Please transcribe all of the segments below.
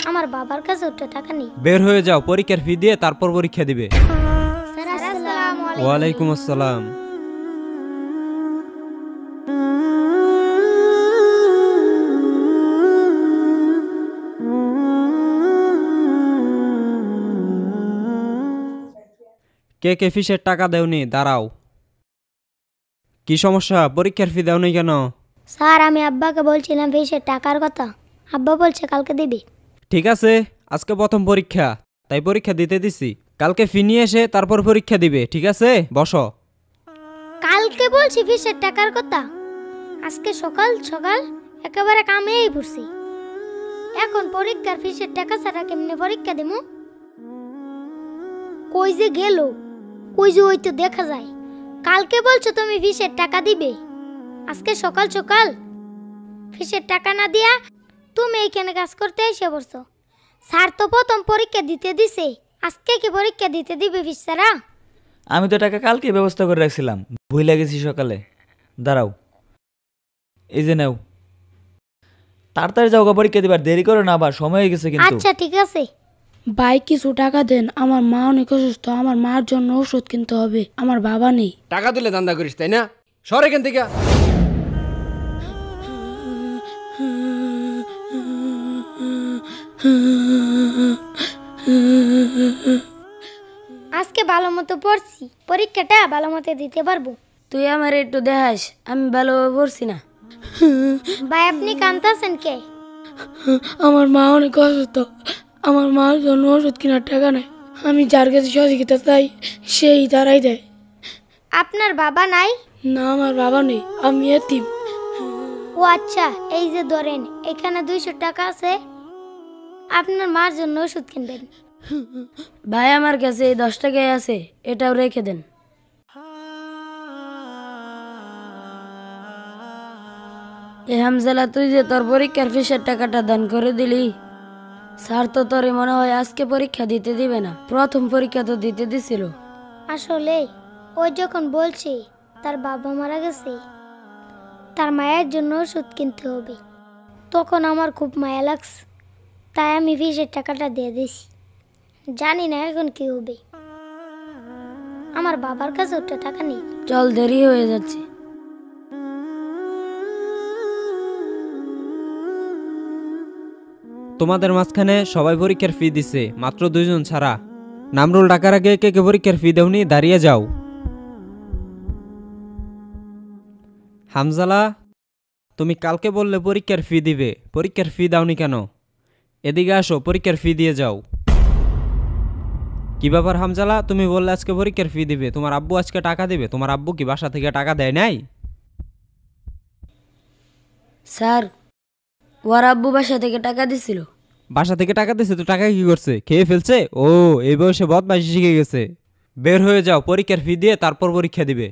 আমার বাবার কাছে ওটা টাকা নেই। বের হয়ে যাও, পরীক্ষার ফি দিয়ে তারপর পরীক্ষা দিবে। স্যার আসসালামু আলাইকুম। ওয়ালাইকুম আসসালাম। কে কে ফিসের টাকা দেওনি? দাঁড়াও। কি সমস্যা? পরীক্ষার ফি দেওনি কেন? স্যার আমি আব্বাকে বলছিলাম ফিসের টাকার কথা, আব্বা বলছে কালকে দিবি। ঠিক আছে, আজকে প্রথম পরীক্ষা, তাই পরীক্ষা দিতে দিছি। কালকে ফি নিয়ে এসে তারপর পরীক্ষা দিবে, ঠিক আছে? বসো। কালকে বলছি ফিসের টাকার কথা, আজকে সকাল সকাল একেবারে কামেই পড়ছি। এখন পরীক্ষার ফিসের টাকা ছাড়া কেমনে পরীক্ষা দেবো? কই যে গেল, কই যে ওই তো দেখা যায়। কালকে বলছো তুমি ফিসের টাকা দিবে, আজকে সকাল সকাল ফিসের টাকা না দিয়া তুমি এইখানে কাজ করতে এসে পড়ছো। স্যার তো প্রথম পরীক্ষা দিতে দিছে, আজকে কি পরীক্ষা দিতে দিবে ফিস ছাড়া? আমি তো টাকা কালকে ব্যবস্থা করে রাখছিলাম, ভুলে গেছি সকালে। দাঁড়াও, এই যে নাও। তাড়াতাড়ি যাও, পরীক্ষা দিবার দেরি করো না, আবার সময় হয়ে গেছে কিন্তু। আচ্ছা ঠিক আছে। ভাই কিছু টাকা দেন, আমার মা অনেক অসুস্থ, আমার মার জন্য ওষুধ কিনতে হবে, আমার বাবা নেই। টাকা তুলে ধান্দা করিস তাই না? সর এখান থেকে। আজকে ভালো মতো পড়ছি, পরীক্ষাটা ভালো মতো দিতে পারবো। তুই আমার একটু দেখাস, আমি ভালোভাবে পড়ছি না। ভাই আপনি কাঁদতেছেন কে? আমার মা অনেক অসুস্থ, আমার মার জন্য ওষুধ কেনার টাকা নেই। আমি যার কাছে সহযোগিতা চাই সেই তারাই দেয়। আপনার বাবা নাই? না, আমার বাবা নেই, আমি এতিম। ও আচ্ছা, এই যে ধরেন এখানে 200 টাকা আছে, আপনার মার জন্য ওষুধ কিনবেন। ভাই আমার কাছে এই 10 টাকাই আছে, এটাও রেখে দেন। এ হামজালা, তুই যে তোর পরীক্ষার ফিসের টাকাটা দান করে দিলি, স্যার তো তোরে মনে হয় আজকে পরীক্ষা দিতে দিবে না, প্রথম পরীক্ষা তো দিতে দিছিল। আসলে ওই যখন বলছে তার বাবা মারা গেছে, তার মায়ের জন্য ওষুধ কিনতে হবে, তখন আমার খুব মায়া লাগছে, তাই আমি ফিসের টাকাটা দিয়ে দিছি। জানি না এখন কি হবে, আমার বাবার কাছে ওটা টাকা নেই। চল, দেরি হয়ে যাচ্ছে। তোমাদের মাঝখানে সবাই পরীক্ষার ফি দিছে, মাত্র 2 জন ছাড়া। নামরুল ডাকার আগে কে কে পরীক্ষার ফি দেওনি? দাঁড়িয়ে যাও। হামজালা, তুমি কালকে বললে পরীক্ষার ফি দিবে, পরীক্ষার ফি দাওনি কেন? এদিকে আসো, পরীক্ষার ফি দিয়ে যাও। কি ব্যাপার হামজালা, তুমি বললে আজকে পরীক্ষার ফি দিবে, তোমার আব্বু আজকে টাকা দিবে? তোমার আব্বু কি বাসা থেকে টাকা দেয় নাই? স্যার, ওর আব্বু বাসা থেকে টাকা দিছিল। বাসা থেকে টাকা দিছে তো টাকা কি করছে? খেয়ে ফেলছে? ও, এই বয়সে বদমাইশি শিখে গেছে। বের হয়ে যাও, পরীক্ষার ফি দিয়ে তারপর পরীক্ষা দিবে।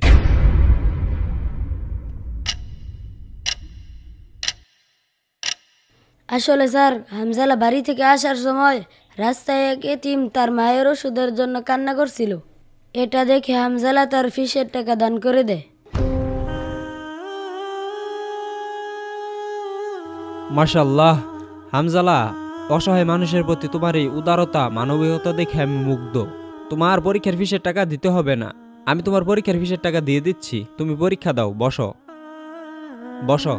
আসলে স্যার, হামজালা বাড়ি থেকে আসার সময় রাস্তায় এক এতিম তার মায়ের ওষুধের জন্য কান্না করছিল, এটা দেখে হামজালা তার ফিসের টাকা দান করে দেয়। মাশাআল্লাহ হামজালা, অসহায় মানুষের প্রতি তোমার এই উদারতা, মানবিকতা দেখে আমি মুগ্ধ। তোমার পরীক্ষার ফিসের টাকা দিতে হবে না, আমি তোমার পরীক্ষার ফিসের টাকা দিয়ে দিচ্ছি। তুমি পরীক্ষা দাও, বসো বসো।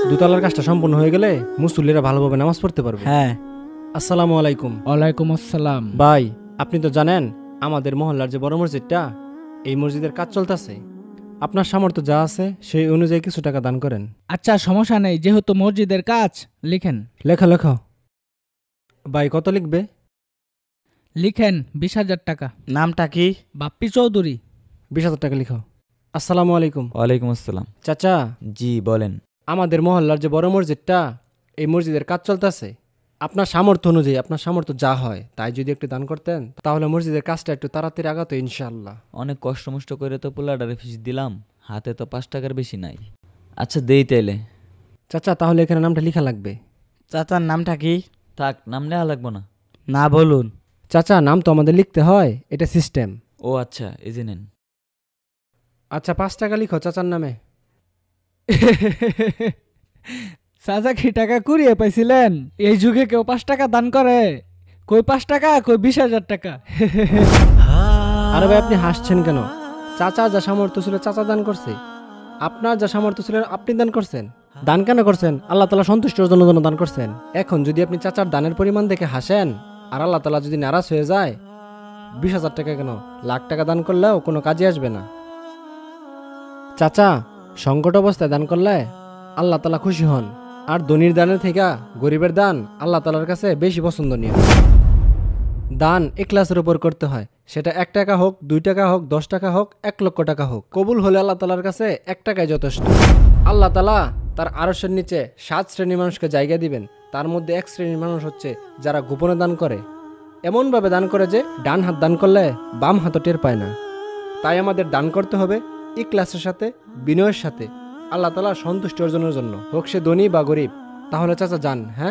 দুতলার কাজটা সম্পূর্ণ হয়ে গেলে মুসল্লিরা ভালোভাবে নামাজ পড়তে পারবে। হ্যাঁ। আসসালামু আলাইকুম। ওয়ালাইকুম আসসালাম। ভাই, আপনি তো জানেন আমাদের মহল্লার যে বড় মসজিদটা, এই মসজিদের কাজ চলতেছে। আপনার সামর্থ্য যা আছে সেই অনুযায়ী কিছু টাকা দান করেন। আচ্ছা সমস্যা নেই, যেহেতু মসজিদের কাজ, লিখেন। লেখা লেখা। ভাই কত লিখবে? লিখেন 20,000 টাকা। নামটা কি? বাপ্পি চৌধুরী। 20,000 টাকা লিখো। আসসালামু আলাইকুম। ওয়ালাইকুম আসসালাম। চাচা, জি বলেন। আমাদের মহল্লার যে বড় মসজিদটা, এই মসজিদের কাজ চলতেছে। আপনার সামর্থ্য অনুযায়ী, আপনার সামর্থ্য যা হয় তাই যদি একটু দান করতেন, তাহলে মসজিদের কাজটা একটু তাড়াতাড়ি আগাতো ইনশাআল্লাহ। অনেক কষ্টমষ্ট করে তো পোলাডারে ফিস দিলাম, হাতে তো 5 টাকার বেশি নাই। আচ্ছা দেই তাইলে। চাচা, তাহলে এখানে নামটা লেখা লাগবে। চাচার নামটা কি? থাক, নাম নেওয়া লাগবো না। না বলুন। চাচা, নাম তো আমাদের লিখতে হয়, এটা সিস্টেম। ও আচ্ছা, এই যে নেন। আচ্ছা 5 টাকা লিখো চাচার নামে। চাচা কি টাকা কুড়িয়ে পাইছিলেন? এই যুগে কেউ 5 টাকা দান করে? কই 5 টাকা, কই 20,000 টাকা। আরে ভাই আপনি হাসছেন কেন? চাচা যা সামর্থ্য ছিল চাচা দান করছে, আপনার যা সামর্থ্য ছিল আপনি দান করছেন। দান কেন করছেন? আল্লাহ তাআলা সন্তুষ্টির জন্য দান করছেন। এখন যদি আপনি চাচার দানের পরিমাণ দেখে হাসেন আর আল্লাহ তাআলা যদি নারাজ হয়ে যায়, 20,000 টাকা কেন, লাখ টাকা দান করলেও কোনো কাজে আসবে না। চাচা সংকট অবস্থায় দান করলে আল্লাহ তাআলা খুশি হন, আর ধনীর দানের থেকে গরিবের দান আল্লাহ তাআলার কাছে বেশি পছন্দনীয়। দান ইখলাসের উপর করতে হয়, সেটা 1 টাকা হোক, 2 টাকা হোক, 10 টাকা হোক, 1 লক্ষ টাকা হোক। কবুল হলে আল্লাহ তাআলার কাছে 1 টাকাই যথেষ্ট। আল্লাহ তাআলা তার আরশের নিচে 7 শ্রেণীর মানুষকে জায়গা দিবেন। তার মধ্যে 1 শ্রেণীর মানুষ হচ্ছে যারা গোপনে দান করে, এমনভাবে দান করে যে ডান হাত দান করলে বাম হাতও টের পায় না। তাই আমাদের দান করতে হবে ইখলাসের সাথে, বিনয়ের সাথে, আল্লাহ তাআলার সন্তুষ্টি অর্জনের জন্য, হোক সে ধনী বা গরিব। তাহলে চাচা যান, হ্যাঁ।